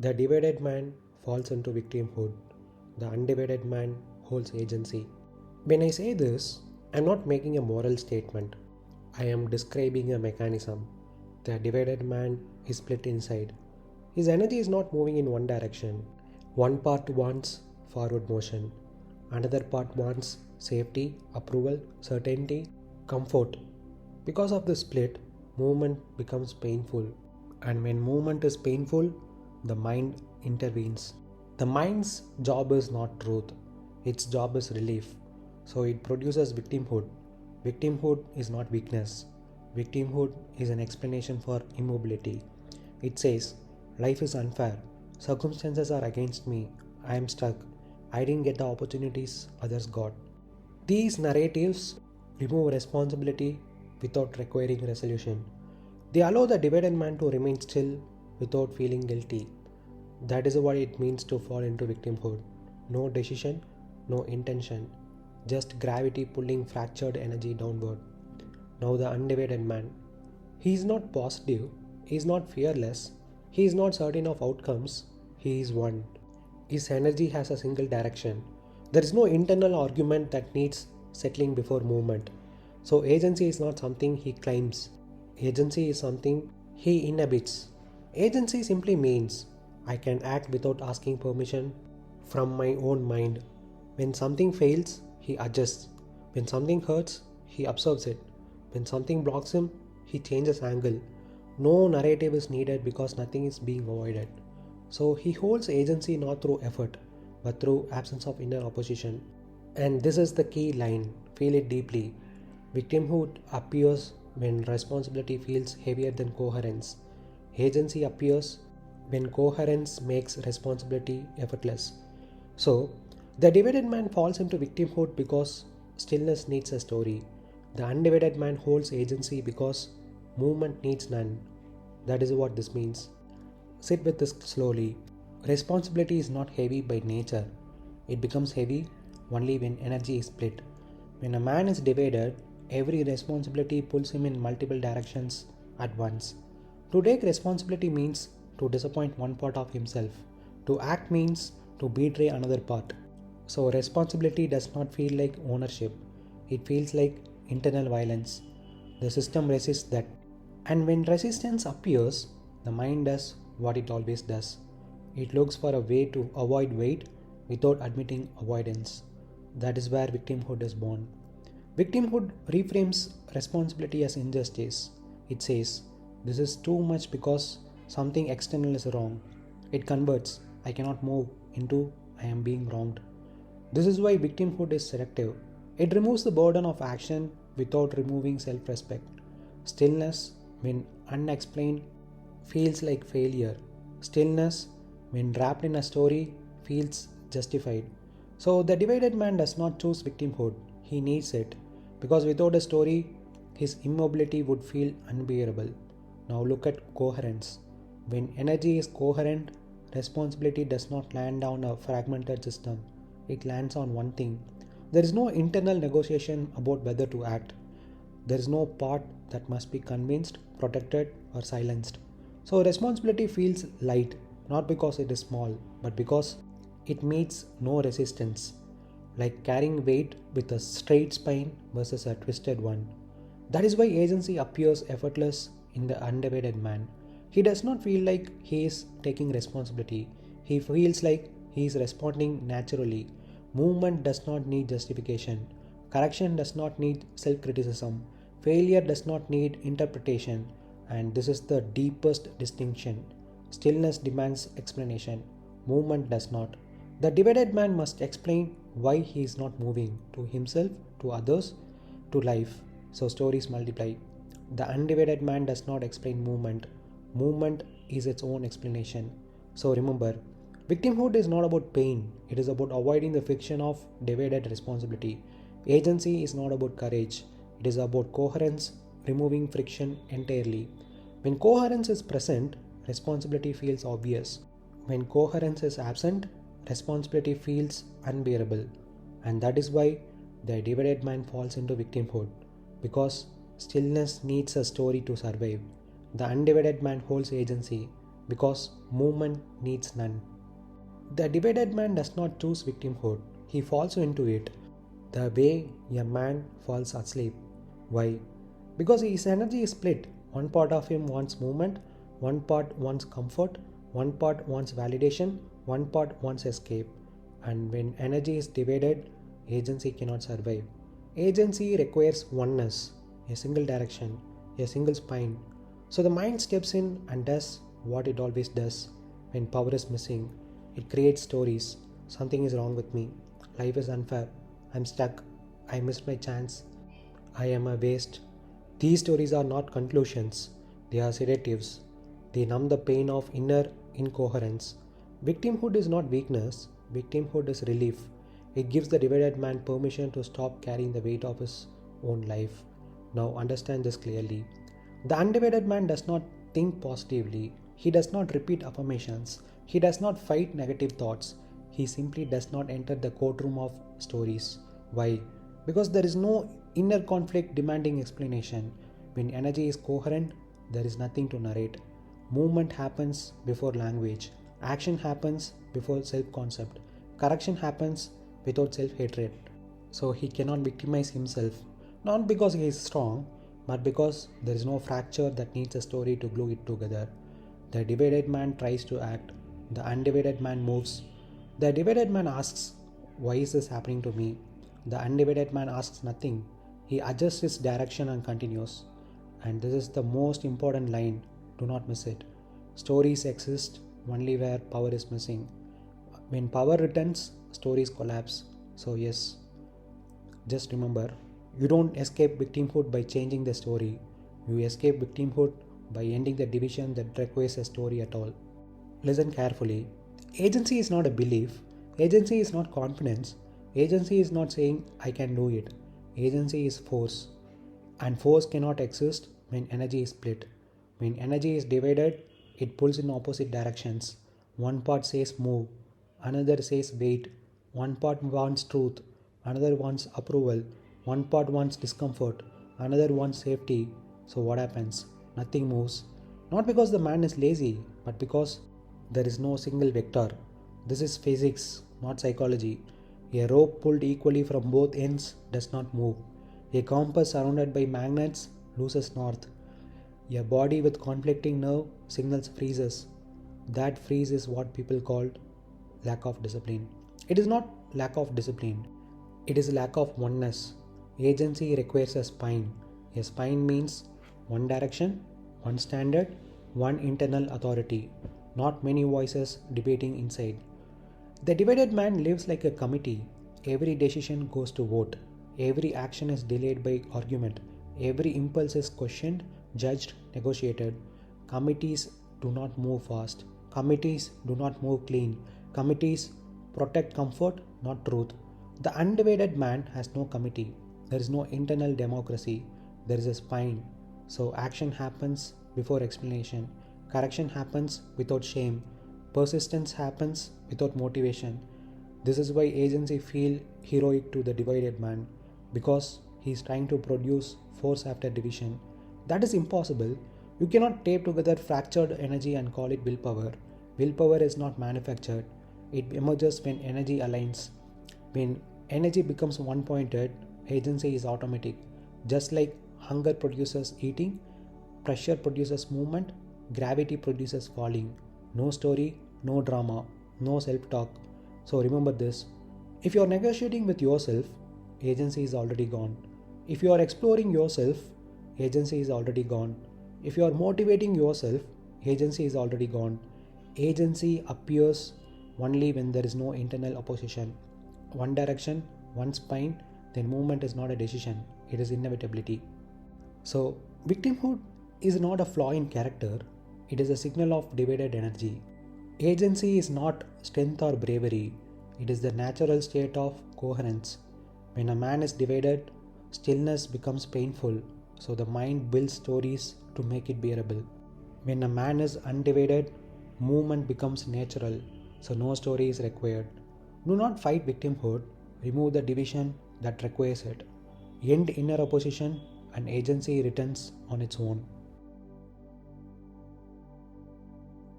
The divided man falls into victimhood. The undivided man holds agency. When I say this, I am not making a moral statement. I am describing a mechanism. The divided man is split inside. His energy is not moving in one direction. One part wants forward motion. Another part wants safety, approval, certainty, comfort. Because of the split, movement becomes painful. And when movement is painful, the mind intervenes. The mind's job is not truth, its job is relief. So it produces victimhood. Victimhood is not weakness. Victimhood is an explanation for immobility. It says, life is unfair. Circumstances are against me. I am stuck. I didn't get the opportunities others got. These narratives remove responsibility without requiring resolution. They allow the divided man to remain still without feeling guilty. That is what it means to fall into victimhood. No decision, no intention, just gravity pulling fractured energy downward. Now the undivided man. He is not positive, he is not fearless, he is not certain of outcomes, he is one. His energy has a single direction. There is no internal argument that needs settling before movement. So agency is not something he claims. Agency is something he inhabits. Agency simply means I can act without asking permission from my own mind. When something fails, he adjusts. When something hurts, he observes it. When something blocks him, he changes angle. No narrative is needed because nothing is being avoided. So he holds agency not through effort, but through absence of inner opposition. And this is the key line. Feel it deeply. Victimhood appears when responsibility feels heavier than coherence. Agency appears when coherence makes responsibility effortless. So, the divided man falls into victimhood because stillness needs a story. The undivided man holds agency because movement needs none. That is what this means. Sit with this slowly. Responsibility is not heavy by nature. It becomes heavy only when energy is split. When a man is divided, every responsibility pulls him in multiple directions at once. To take responsibility means to disappoint one part of himself. To act means to betray another part. So responsibility does not feel like ownership. It feels like internal violence. The system resists that. And when resistance appears, the mind does what it always does. It looks for a way to avoid weight without admitting avoidance. That is where victimhood is born. Victimhood reframes responsibility as injustice. It says, this is too much because something external is wrong. It converts, I cannot move, into I am being wronged. This is why victimhood is selective. It removes the burden of action without removing self-respect. Stillness, when unexplained, feels like failure. Stillness, when wrapped in a story, feels justified. So the divided man does not choose victimhood. He needs it. Because without a story, his immobility would feel unbearable. Now look at coherence. When energy is coherent, responsibility does not land on a fragmented system. It lands on one thing. There is no internal negotiation about whether to act. There is no part that must be convinced, protected, or silenced. So responsibility feels light, not because it is small, but because it meets no resistance. Like carrying weight with a straight spine versus a twisted one. That is why agency appears effortless in the undivided man. He does not feel like he is taking responsibility. He feels like he is responding naturally. Movement does not need justification. Correction does not need self-criticism. Failure does not need interpretation. And this is the deepest distinction. Stillness demands explanation. Movement does not. The divided man must explain why he is not moving, to himself, to others, to life. So stories multiply. The undivided man does not explain movement. Movement is its own explanation. So remember, victimhood is not about pain. It is about avoiding the friction of divided responsibility. Agency is not about courage. It is about coherence, removing friction entirely. When coherence is present, responsibility feels obvious. When coherence is absent, responsibility feels unbearable. And that is why the divided man falls into victimhood. Because stillness needs a story to survive. The undivided man holds agency. because movement needs none. The divided man does not choose victimhood, he falls into it. The way a man falls asleep. Why? Because his energy is split. One part of him wants movement, one part wants comfort, one part wants validation, one part wants escape. And when energy is divided, agency cannot survive. Agency requires oneness, a single direction, a single spine. So the mind steps in and does what it always does. When power is missing, it creates stories. Something is wrong with me. Life is unfair. I'm stuck. I missed my chance. I am a waste. These stories are not conclusions, they are sedatives. They numb the pain of inner incoherence. Victimhood is not weakness, victimhood is relief. It gives the divided man permission to stop carrying the weight of his own life. Now understand this clearly. The undivided man does not think positively, he does not repeat affirmations, he does not fight negative thoughts, he simply does not enter the courtroom of stories. Why? Because there is no inner conflict demanding explanation. When energy is coherent, there is nothing to narrate. Movement happens before language. Action happens before self-concept. Correction happens without self-hatred. So he cannot victimize himself, not because he is strong, but because there is no fracture that needs a story to glue it together. The divided man tries to act. The undivided man moves. The divided man asks, why is this happening to me? The undivided man asks nothing. He adjusts his direction and continues. And this is the most important line. Do not miss it. Stories exist only where power is missing. When power returns, stories collapse. So yes, just remember, you don't escape victimhood by changing the story. You escape victimhood by ending the division that requires a story at all. Listen carefully. Agency is not a belief. Agency is not confidence. Agency is not saying I can do it. Agency is force. And force cannot exist when energy is split. When energy is divided, it pulls in opposite directions. One part says move, another says wait. One part wants truth, another wants approval. One part wants discomfort, another wants safety. So what happens? Nothing moves. Not because the man is lazy, but because there is no single vector. This is physics, not psychology. A rope pulled equally from both ends does not move. A compass surrounded by magnets loses north. A body with conflicting nerve signals freezes. That freeze is what people call lack of discipline. It is not lack of discipline. It is lack of oneness. Agency requires a spine. A spine means one direction, one standard, one internal authority, not many voices debating inside. The divided man lives like a committee. Every decision goes to vote. Every action is delayed by argument. Every impulse is questioned, judged, negotiated. Committees do not move fast. Committees do not move clean. Committees protect comfort, not truth. The undivided man has no committee. There is no internal democracy. There is a spine. So action happens before explanation. Correction happens without shame. Persistence happens without motivation. This is why agency feels heroic to the divided man, because he is trying to produce force after division. That is impossible. You cannot tape together fractured energy and call it willpower. Willpower is not manufactured. It emerges when energy aligns. When energy becomes one-pointed, agency is automatic. Just like hunger produces eating, pressure produces movement, gravity produces falling. No story, no drama, no self-talk. So remember this. If you are negotiating with yourself, agency is already gone. If you are exploring yourself, agency is already gone. If you are motivating yourself, agency is already gone. Agency appears only when there is no internal opposition. One direction, one spine, then movement is not a decision, it is inevitability. So, victimhood is not a flaw in character, it is a signal of divided energy. Agency is not strength or bravery, it is the natural state of coherence. When a man is divided, stillness becomes painful, so the mind builds stories to make it bearable. When a man is undivided, movement becomes natural, so no story is required. Do not fight victimhood, remove the division that requires it. End inner opposition and agency returns on its own.